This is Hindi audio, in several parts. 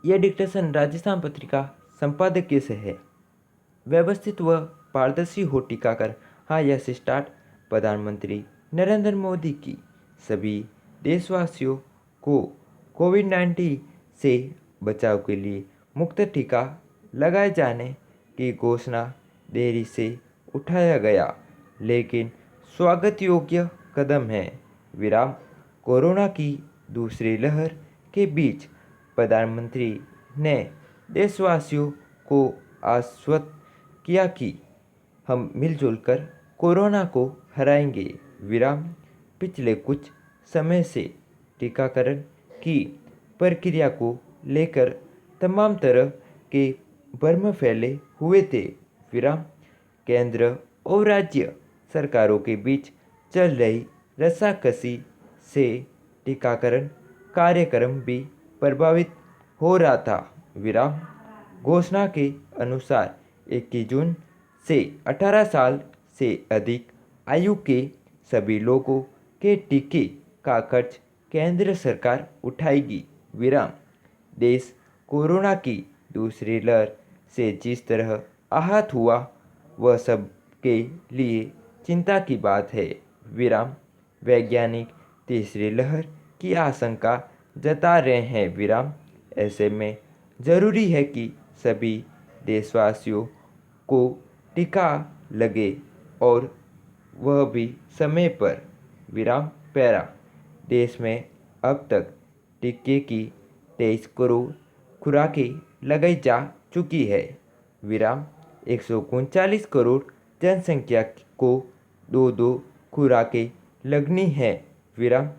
यह डिक्टेशन राजस्थान पत्रिका संपादकीय से है। व्यवस्थित व पारदर्शी हो टीकाकरण। हाँ, यह से स्टार्ट। प्रधानमंत्री नरेंद्र मोदी की सभी देशवासियों को कोविड-19 से बचाव के लिए मुफ्त टीका लगाए जाने की घोषणा देरी से उठाया गया, लेकिन स्वागत योग्य कदम है। विराम। कोरोना की दूसरी लहर के बीच प्रधानमंत्री ने देशवासियों को आश्वस्त किया कि हम मिलजुल कर कोरोना को हराएंगे। विराम। पिछले कुछ समय से टीकाकरण की प्रक्रिया को लेकर तमाम तरह के भ्रम फैले हुए थे। विराम। केंद्र और राज्य सरकारों के बीच चल रही रस्साकसी से टीकाकरण कार्यक्रम भी प्रभावित हो रहा था। विराम। घोषणा के अनुसार 21 जून से 18 साल से अधिक आयु के सभी लोगों के टीके का खर्च केंद्र सरकार उठाएगी। विराम। देश कोरोना की दूसरी लहर से जिस तरह आहत हुआ वह सबके लिए चिंता की बात है। विराम। वैज्ञानिक तीसरी लहर की आशंका जता रहे हैं। विराम। ऐसे में जरूरी है कि सभी देशवासियों को टीका लगे और वह भी समय पर। विराम। पैरा। देश में अब तक टीके की 23 करोड़ खुराकें लगाई जा चुकी है। विराम। 139 करोड़ जनसंख्या को दो खुराकें लगनी है। विराम।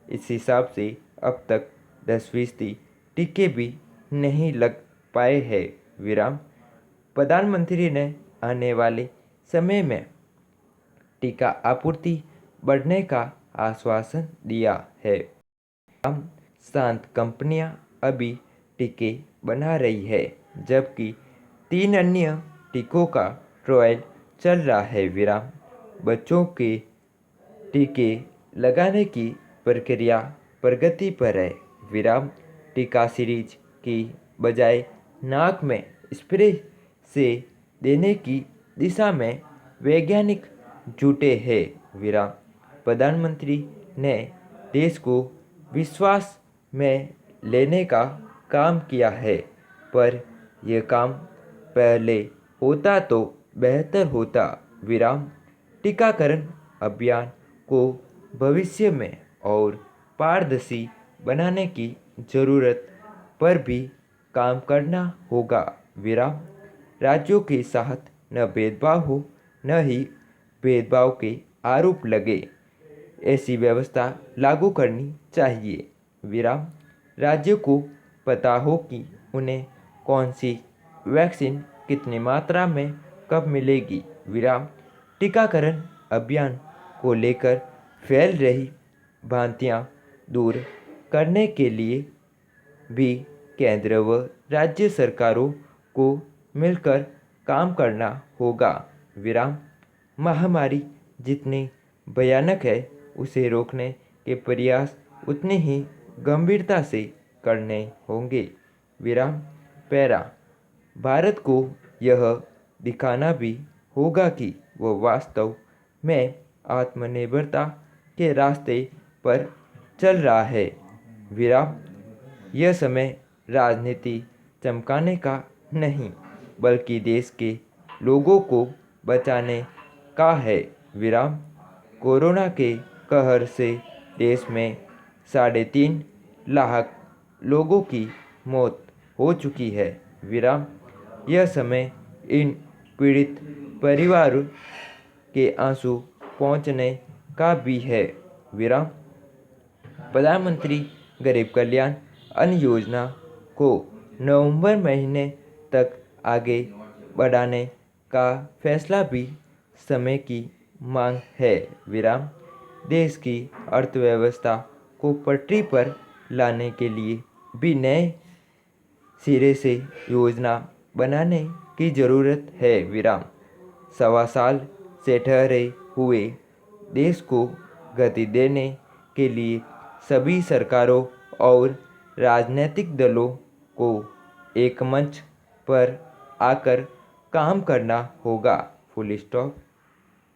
इस हिसाब से अब तक 10% टीके भी नहीं लग पाए हैं। विराम। प्रधानमंत्री ने आने वाले समय में टीका आपूर्ति बढ़ने का आश्वासन दिया है। विराम। शांत कंपनियां अभी टीके बना रही है, जबकि 3 अन्य टीकों का ट्रायल चल रहा है। विराम। बच्चों के टीके लगाने की प्रक्रिया प्रगति पर है। विराम। टीका सीरीज की बजाय नाक में स्प्रे से देने की दिशा में वैज्ञानिक जुटे हैं। विराम। प्रधानमंत्री ने देश को विश्वास में लेने का काम किया है, पर यह काम पहले होता तो बेहतर होता। विराम। टीकाकरण अभियान को भविष्य में और पारदर्शी बनाने की जरूरत पर भी काम करना होगा। विराम। राज्यों के साथ न भेदभाव हो, न ही भेदभाव के आरोप लगे, ऐसी व्यवस्था लागू करनी चाहिए। विराम। राज्यों को पता हो कि उन्हें कौन सी वैक्सीन कितनी मात्रा में कब मिलेगी। विराम। टीकाकरण अभियान को लेकर फैल रही भ्रांतियाँ दूर करने के लिए भी केंद्र व राज्य सरकारों को मिलकर काम करना होगा। विराम। महामारी जितनी भयानक है, उसे रोकने के प्रयास उतनी ही गंभीरता से करने होंगे। विराम। पैरा। भारत को यह दिखाना भी होगा कि वह वास्तव में आत्मनिर्भरता के रास्ते पर चल रहा है। विराम। यह समय राजनीति चमकाने का नहीं, बल्कि देश के लोगों को बचाने का है। विराम। कोरोना के कहर से देश में 3.5 लाख लोगों की मौत हो चुकी है। विराम। यह समय इन पीड़ित परिवारों के आंसू पहुंचने का भी है। विराम। प्रधानमंत्री गरीब कल्याण अन्न योजना को नवंबर महीने तक आगे बढ़ाने का फैसला भी समय की मांग है। विराम। देश की अर्थव्यवस्था को पटरी पर लाने के लिए भी नए सिरे से योजना बनाने की ज़रूरत है। विराम। 1.25 साल से ठहरे हुए देश को गति देने के लिए सभी सरकारों और राजनीतिक दलों को एक मंच पर आकर काम करना होगा। Full stop.